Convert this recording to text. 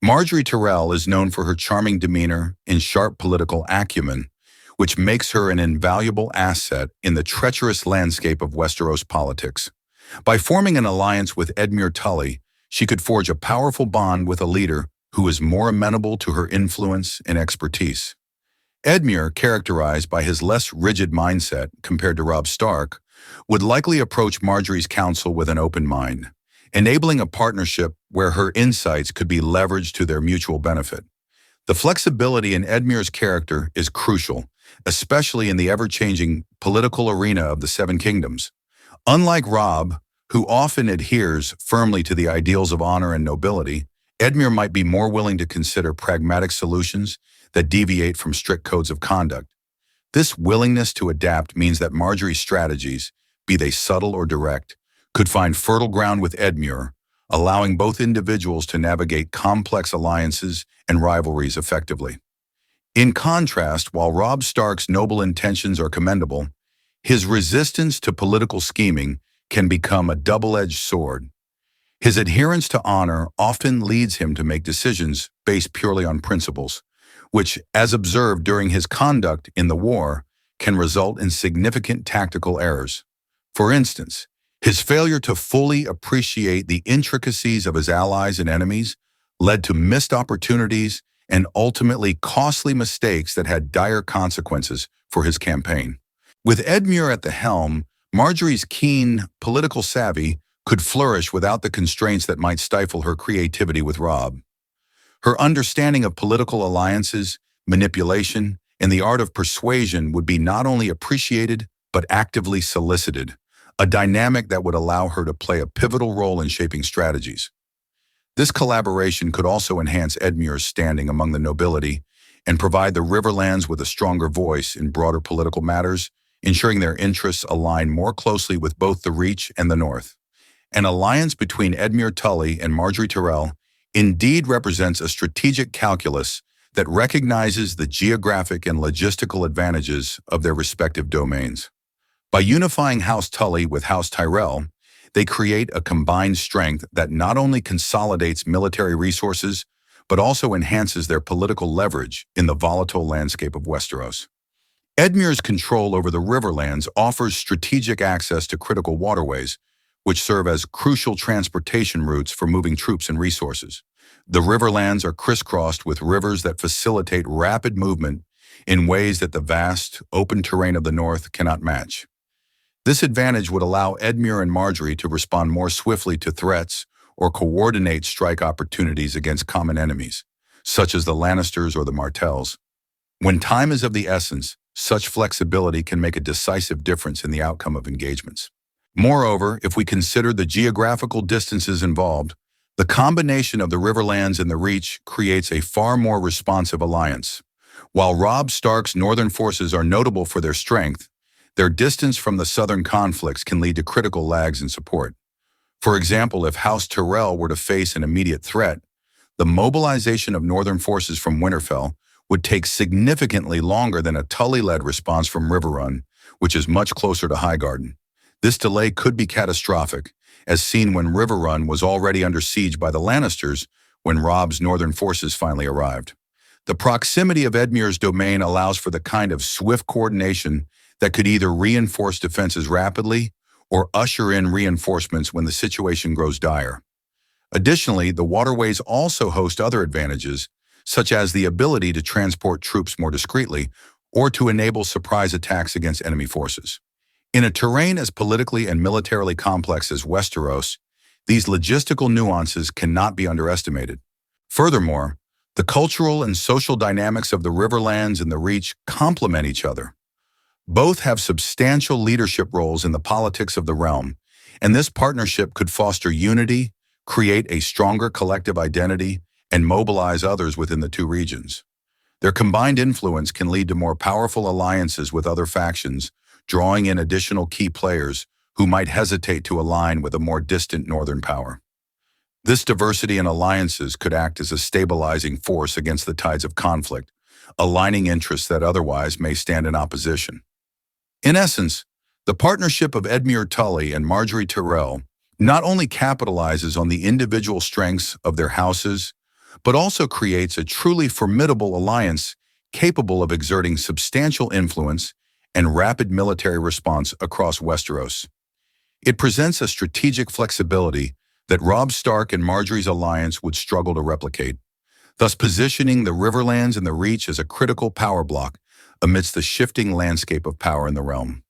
Margaery Tyrell is known for her charming demeanor and sharp political acumen, which makes her an invaluable asset in the treacherous landscape of Westeros politics. By forming an alliance with Edmure Tully, she could forge a powerful bond with a leader who is more amenable to her influence and expertise. Edmure, characterized by his less rigid mindset compared to Robb Stark, would likely approach Margaery's counsel with an open mind, enabling a partnership where her insights could be leveraged to their mutual benefit. The flexibility in Edmure's character is crucial, especially in the ever-changing political arena of the Seven Kingdoms. Unlike Robb, who often adheres firmly to the ideals of honor and nobility, Edmure might be more willing to consider pragmatic solutions that deviate from strict codes of conduct. This willingness to adapt means that Margaery's strategies, be they subtle or direct, could find fertile ground with Edmure, allowing both individuals to navigate complex alliances and rivalries effectively. In contrast, while Robb Stark's noble intentions are commendable, his resistance to political scheming can become a double-edged sword. His adherence to honor often leads him to make decisions based purely on principles, which, as observed during his conduct in the war, can result in significant tactical errors. For instance, his failure to fully appreciate the intricacies of his allies and enemies led to missed opportunities and ultimately costly mistakes that had dire consequences for his campaign. With Edmure at the helm, Margaery's keen political savvy could flourish without the constraints that might stifle her creativity with Robb. Her understanding of political alliances, manipulation, and the art of persuasion would be not only appreciated, but actively solicited, a dynamic that would allow her to play a pivotal role in shaping strategies. This collaboration could also enhance Edmure's standing among the nobility and provide the Riverlands with a stronger voice in broader political matters, ensuring their interests align more closely with both the Reach and the North. An alliance between Edmure Tully and Margaery Tyrell indeed represents a strategic calculus that recognizes the geographic and logistical advantages of their respective domains. By unifying House Tully with House Tyrell, they create a combined strength that not only consolidates military resources, but also enhances their political leverage in the volatile landscape of Westeros. Edmure's control over the Riverlands offers strategic access to critical waterways, which serve as crucial transportation routes for moving troops and resources. The Riverlands are crisscrossed with rivers that facilitate rapid movement in ways that the vast, open terrain of the North cannot match. This advantage would allow Edmure and Margaery to respond more swiftly to threats or coordinate strike opportunities against common enemies, such as the Lannisters or the Martells. When time is of the essence, such flexibility can make a decisive difference in the outcome of engagements. Moreover, if we consider the geographical distances involved, the combination of the Riverlands and the Reach creates a far more responsive alliance. While Robb Stark's northern forces are notable for their strength, their distance from the southern conflicts can lead to critical lags in support. For example, if House Tyrell were to face an immediate threat, the mobilization of northern forces from Winterfell would take significantly longer than a Tully-led response from Riverrun, which is much closer to Highgarden. This delay could be catastrophic, as seen when Riverrun was already under siege by the Lannisters when Robb's northern forces finally arrived. The proximity of Edmure's domain allows for the kind of swift coordination that could either reinforce defenses rapidly or usher in reinforcements when the situation grows dire. Additionally, the waterways also host other advantages, such as the ability to transport troops more discreetly or to enable surprise attacks against enemy forces. In a terrain as politically and militarily complex as Westeros, these logistical nuances cannot be underestimated. Furthermore, the cultural and social dynamics of the Riverlands and the Reach complement each other. Both have substantial leadership roles in the politics of the realm, and this partnership could foster unity, create a stronger collective identity, and mobilize others within the two regions. Their combined influence can lead to more powerful alliances with other factions, drawing in additional key players who might hesitate to align with a more distant northern power. This diversity in alliances could act as a stabilizing force against the tides of conflict, aligning interests that otherwise may stand in opposition. In essence, the partnership of Edmure Tully and Margaery Tyrell not only capitalizes on the individual strengths of their houses, but also creates a truly formidable alliance capable of exerting substantial influence and rapid military response across Westeros. It presents a strategic flexibility that Robb Stark and Margaery's alliance would struggle to replicate, thus positioning the Riverlands and the Reach as a critical power block amidst the shifting landscape of power in the realm.